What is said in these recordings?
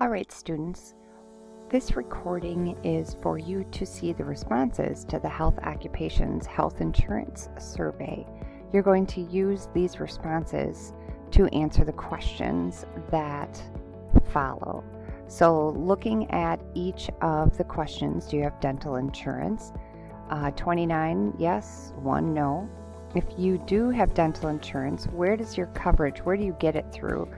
All right, students, this recording is for you to see the responses to the Health Occupations Health Insurance Survey. You're going to use these responses to answer the questions that follow. So looking at each of the questions, do you have dental insurance? 29 yes, 1 no. If you do have dental insurance, where does your coverage, where do you get it through?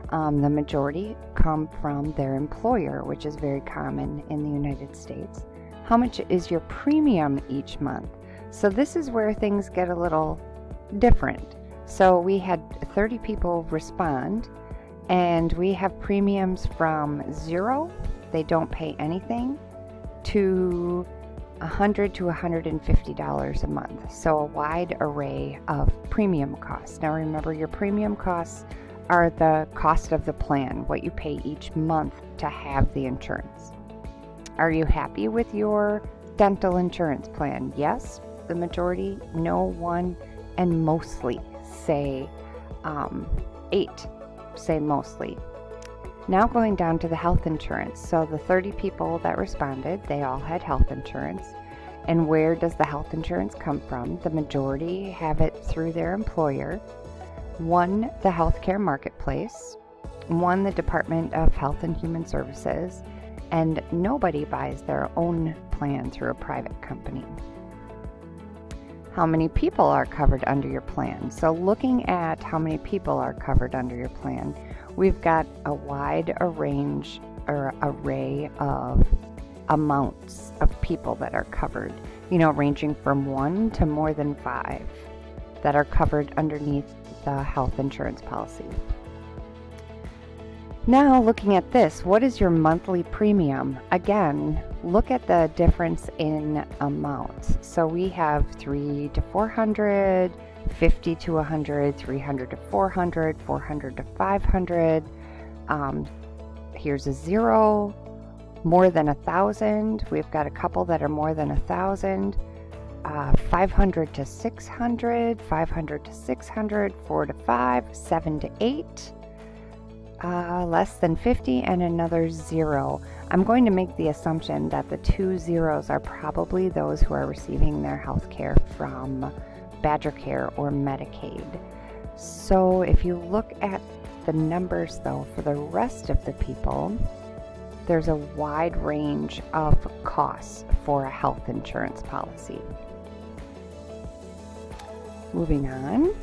The majority come from their employer, which is very common in the United States. How much is your premium each month? So this is where things get a little different. So we had 30 people respond, and we have premiums from $0, they don't pay anything, to $100 to $150 a month. So a wide array of premium costs. Now remember, your premium costs are the cost of the plan, what you pay each month to have the insurance. Are you happy with your dental insurance plan? Yes, the majority, no, 1, and mostly say 8, say mostly. Now going down to the health insurance. So the 30 people that responded, they all had health insurance. And where does the health insurance come from? The majority have it through their employer. 1, the healthcare marketplace, 1, the Department of Health and Human Services, and nobody buys their own plan through a private company. How many people are covered under your plan? So looking at how many people are covered under your plan, we've got a wide range or array of amounts of people that are covered, ranging from 1 to more than 5 that are covered underneath the health insurance policy. Now looking at this, what is your monthly premium? Again, look at the difference in amounts. So we have 3 to 400, 50 to 100, 300 to 400, 400 to 500. Here's a 0, more than 1,000. We've got a couple that are more than 1,000. 500 to 600, 500 to 600, 4 to 5, 7 to 8, less than 50, and another 0. I'm going to make the assumption that the 2 zeros are probably those who are receiving their health care from Badger Care or Medicaid. So if you look at the numbers, though, for the rest of the people, there's a wide range of costs for a health insurance policy. Moving on,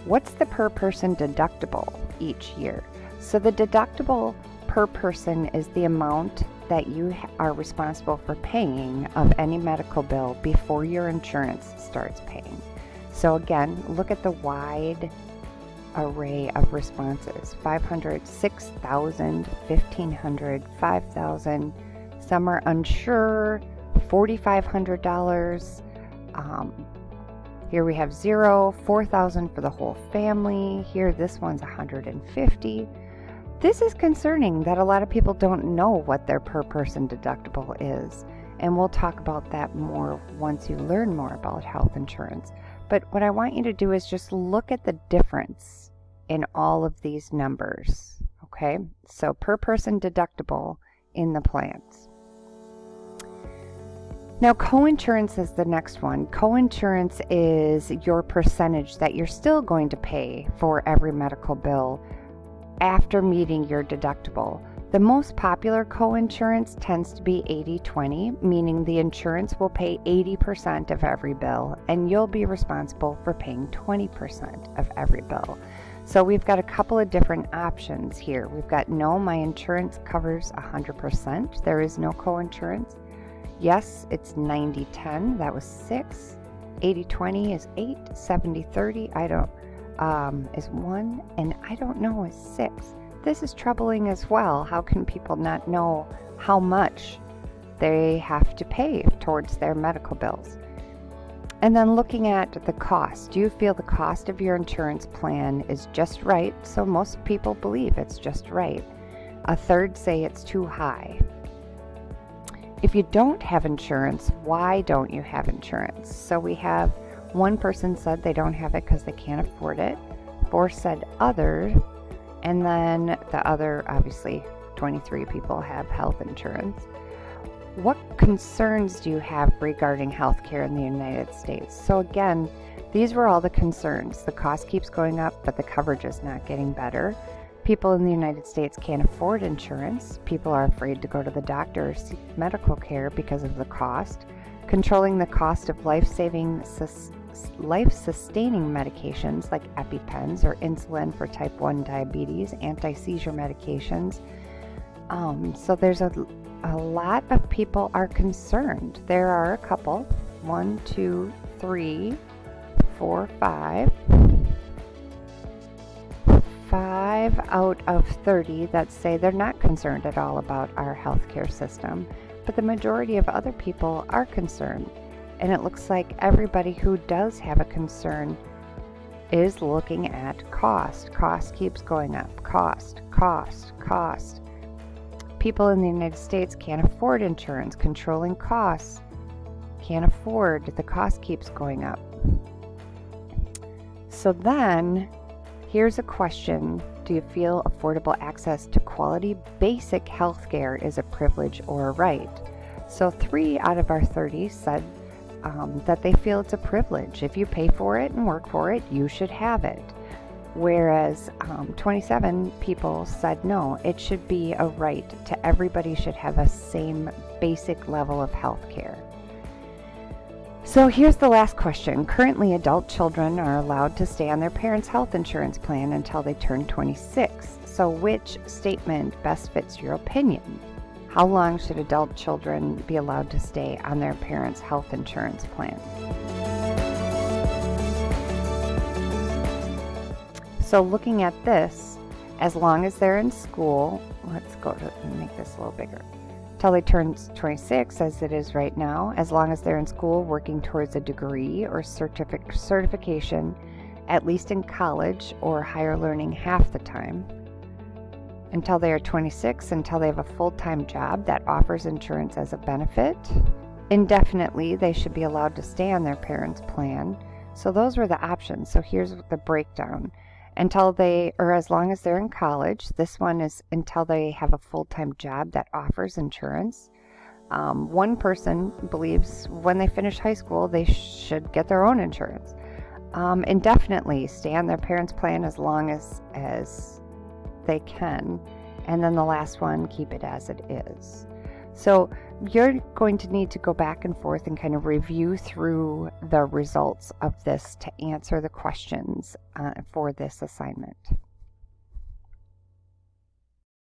what's the per person deductible each year? So the deductible per person is the amount that you are responsible for paying of any medical bill before your insurance starts paying. So again, look at the wide array of responses: 500, 6,000, 1,500, 5,000. Some are unsure, $4,500. Here we have 0, 4,000 for the whole family. Here, this one's 150. This is concerning that a lot of people don't know what their per person deductible is. And we'll talk about that more once you learn more about health insurance. But what I want you to do is just look at the difference in all of these numbers. Okay? So per person deductible in the plans. Now, coinsurance is the next one. Coinsurance is your percentage that you're still going to pay for every medical bill after meeting your deductible. The most popular coinsurance tends to be 80-20, meaning the insurance will pay 80% of every bill, and you'll be responsible for paying 20% of every bill. So we've got a couple of different options here. We've got no, my insurance covers 100%. There is no coinsurance. Yes, it's 90-10, that was 6. 80-20 is 8. 70-30, is 1. And I don't know is 6. This is troubling as well. How can people not know how much they have to pay towards their medical bills? And then looking at the cost. Do you feel the cost of your insurance plan is just right? So most people believe it's just right. A third say it's too high. If you don't have insurance, why don't you have insurance? So we have one person said they don't have it because they can't afford it. 4 said other, and then the other obviously 23 people have health insurance. What concerns do you have regarding healthcare in the United States? So again, these were all the concerns. The cost keeps going up, but the coverage is not getting better. People in the United States can't afford insurance. People are afraid to go to the doctor or seek medical care because of the cost. Controlling the cost of life-sustaining medications like EpiPens or insulin for type 1 diabetes, anti-seizure medications. So there's a lot of people are concerned. There are a couple, 1, 2, 3, 4, 5 out of 30 that say they're not concerned at all about our healthcare system, but the majority of other people are concerned. And it looks like everybody who does have a concern is looking at cost. Cost keeps going up. Cost. People in the United States can't afford insurance. Controlling costs. Can't afford. The cost keeps going up. So then, here's a question. Do you feel affordable access to quality basic health care is a privilege or a right? So 3 out of our 30 said that they feel it's a privilege. If you pay for it and work for it, you should have it. Whereas 27 people said no, it should be a right to everybody should have a same basic level of health care. So here's the last question. Currently, adult children are allowed to stay on their parents' health insurance plan until they turn 26. So which statement best fits your opinion? How long should adult children be allowed to stay on their parents' health insurance plan? So looking at this, as long as they're in school, let's go to make this a little bigger, till they turn 26 as it is right now, as long as they're in school working towards a degree or certification, at least in college or higher learning half the time, until they are 26, until they have a full-time job that offers insurance as a benefit. Indefinitely, they should be allowed to stay on their parents' plan. So those were the options. So here's the breakdown. Until they, or as long as they're in college. This one is until they have a full-time job that offers insurance. One person believes when they finish high school, they should get their own insurance. Indefinitely, stay on their parents' plan as long as they can. And then the last one, keep it as it is. So you're going to need to go back and forth and kind of review through the results of this to answer the questions for this assignment.